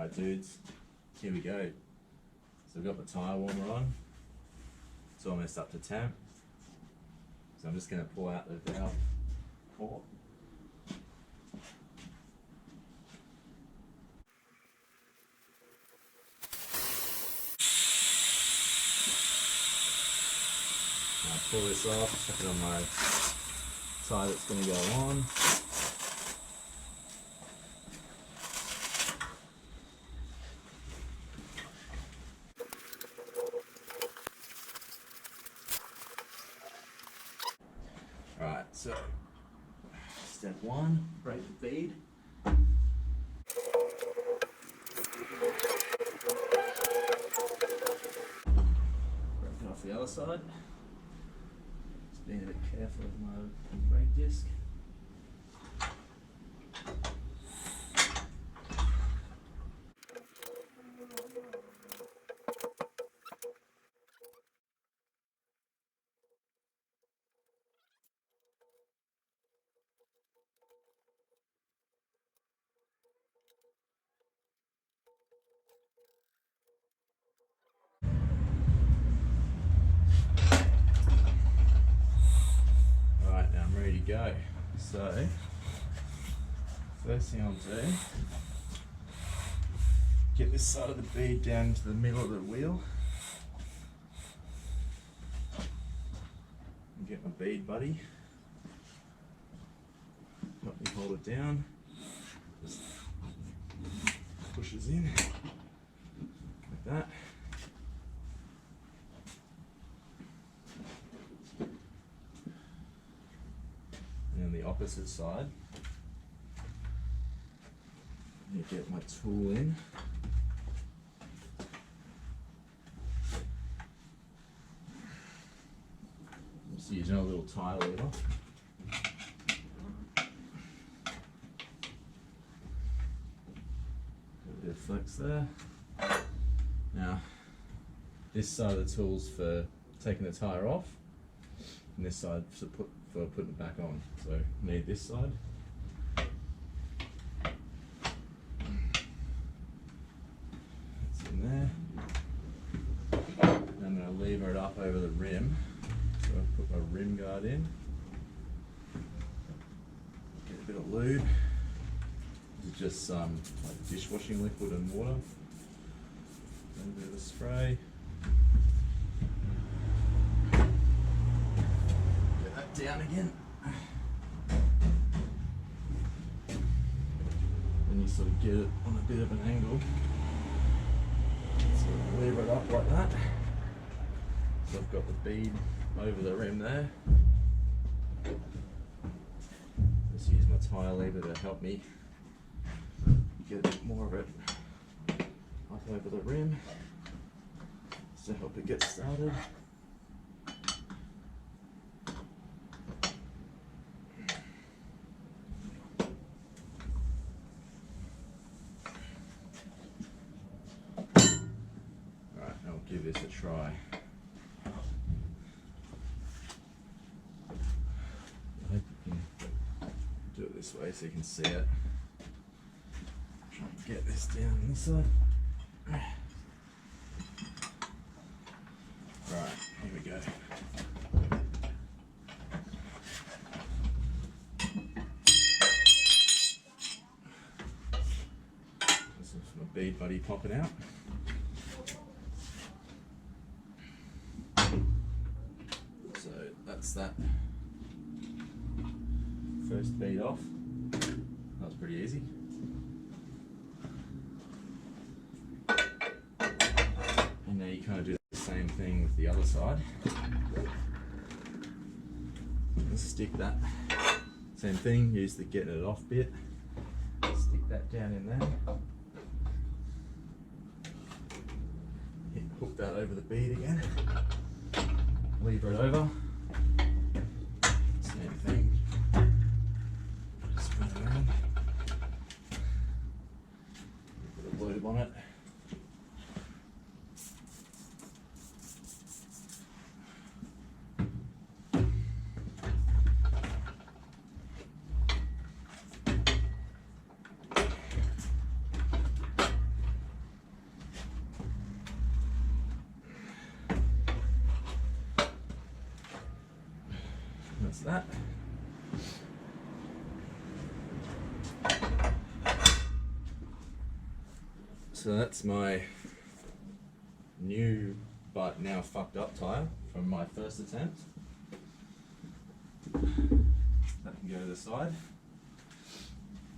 Alright dudes, here we go. So we've got the tyre warmer on. It's almost up to temp. So I'm just going to pull out the valve port. I'll pull this off, chuck it on my tyre that's going to go on. Alright, so step one, break the bead. Break it off the other side. Just being a bit careful with my brake disc. Alright, now I'm ready to go. So, first thing I'll do, get this side of the bead down into the middle of the wheel. And get my bead buddy. Help me hold it down. Just pushes in like that. And on the opposite side, you get my tool in. Just using a little tyre lever. A bit of flex there. Now, this side of the tool's for taking the tyre off, and this side for putting it back on. So need this side. It's in there. And I'm going to lever it up over the rim. So I put my rim guard in. Get a bit of lube. This is just some like dishwashing liquid and water. And a bit of a spray. Get that down again. Then you sort of get it on a bit of an angle. Sort of lever it up like that. So I've got the bead over the rim there. Just use my tyre lever to help me get a bit more of it up over the rim, just to help it get started. Alright, I'll give this a try. I hope you can do it this way so you can see it. Try and get this down on this side. Right, here we go. This is my bead buddy popping out. So that's that first bead off. That was pretty easy. And now you kind of do the same thing with the other side. Let's stick that. Same thing, use the getting it off bit. Stick that down in there. Hook that over the bead again. Lever it over. Same thing. Spin it around. Put a lube on it. that. So that's my new but now fucked up tyre from my first attempt. That can go to the side.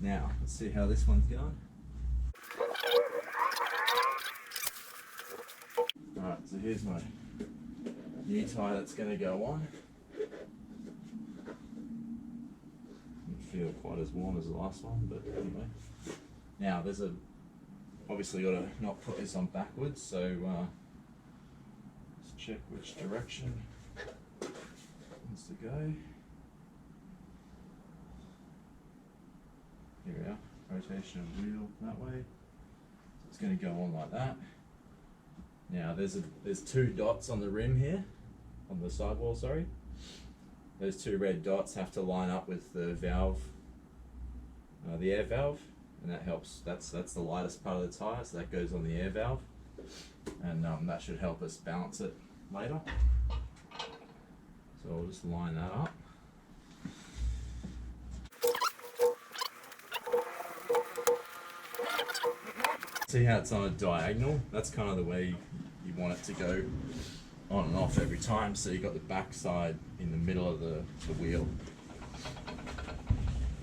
Now, let's see how this one's going. Alright, so here's my new tyre that's going to go on. Doesn't feel quite as warm as the last one, but anyway. Now, obviously got to not put this on backwards, so let's check which direction it wants to go. Here we are, rotation of wheel that way. So it's going to go on like that. Now there's two dots on the rim here, on the sidewall, sorry. Those two red dots have to line up with the valve, the air valve, and that helps. That's the lightest part of the tyre, so that goes on the air valve, and that should help us balance it later. So I'll just line that up. See how it's on a diagonal? That's kind of the way you want it to go on and off every time. So you got the back side in the middle of the wheel.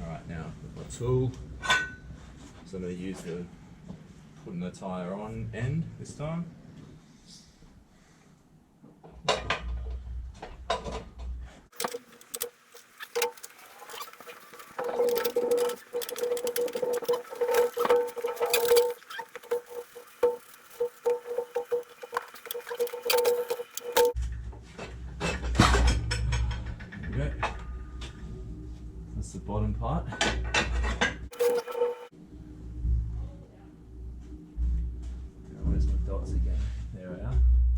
Alright, now we've got a tool. So I'm going to use the putting the tyre on end this time. That's the bottom part. Now where's my dots again? There we are,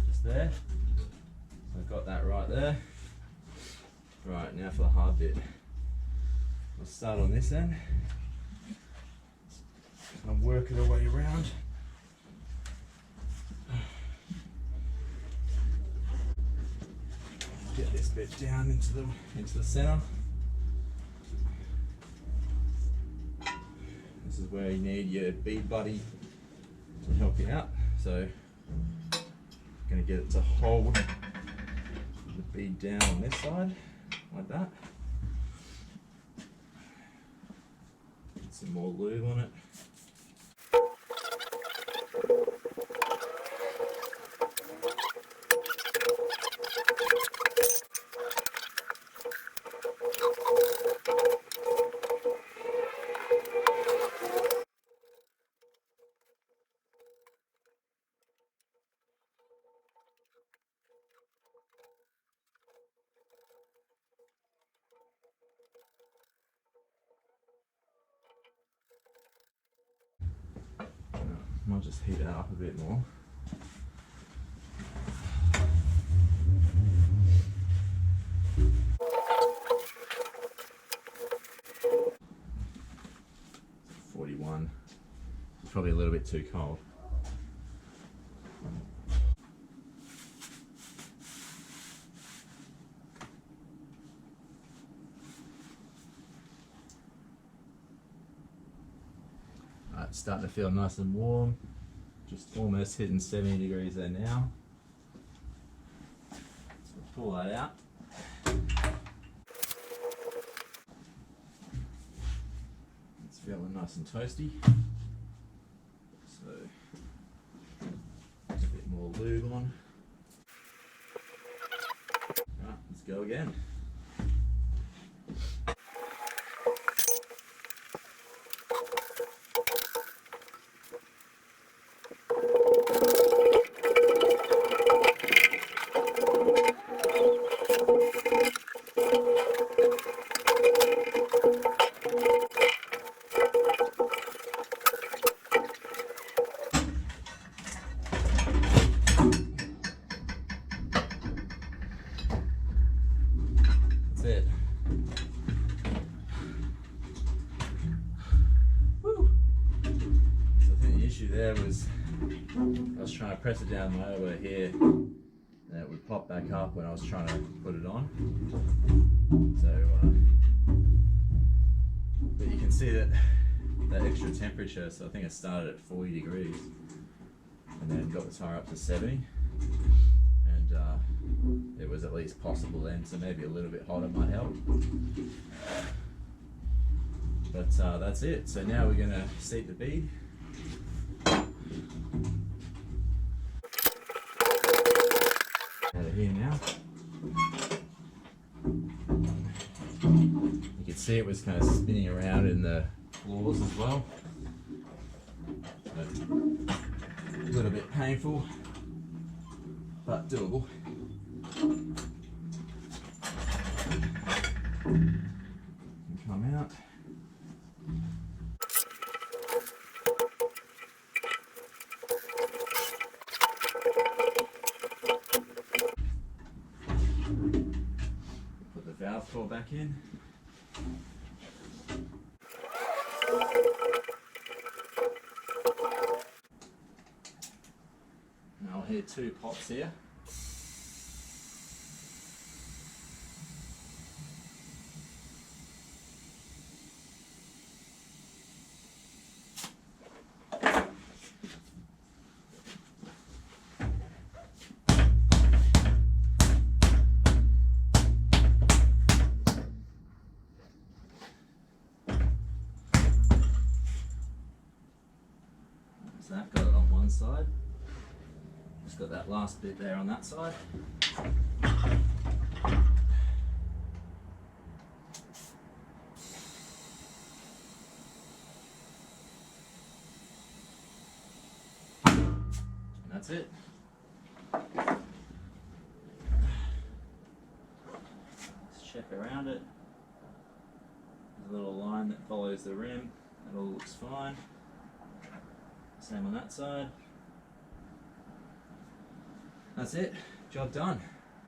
just there. So I've got that right there. Right, now for the hard bit. We'll start on this end. I'm working our way around. Get this bit down into the center. This is where you need your bead buddy to help you out. So I'm going to get it to hold the bead down on this side, like that. Get some more lube on it. Might just heat that up a bit more. It's 41. It's probably a little bit too cold. It's starting to feel nice and warm, just almost hitting 70 degrees there now. So pull that out. It's feeling nice and toasty. So a bit more lube on. Right, let's go again. It. Woo. So I think the issue there was I was trying to press it down my elbow here and it would pop back up when I was trying to put it on. So, but you can see that extra temperature. So I think it started at 40 degrees, and then got the tyre up to 70, and it was at least possible then. So maybe a little bit hotter might help. But that's it. So now we're going to seat the bead. Out of here now. You can see it was kind of spinning around in the floors as well. So, a little bit painful, but doable. Come out. Put the valve core back in. Now I'll hear 2 pops here. So I've got it on one side. Just got that last bit there on that side. And that's it. Let's check around it. There's a little line that follows the rim. That all looks fine. Same on that side. That's it. Job done.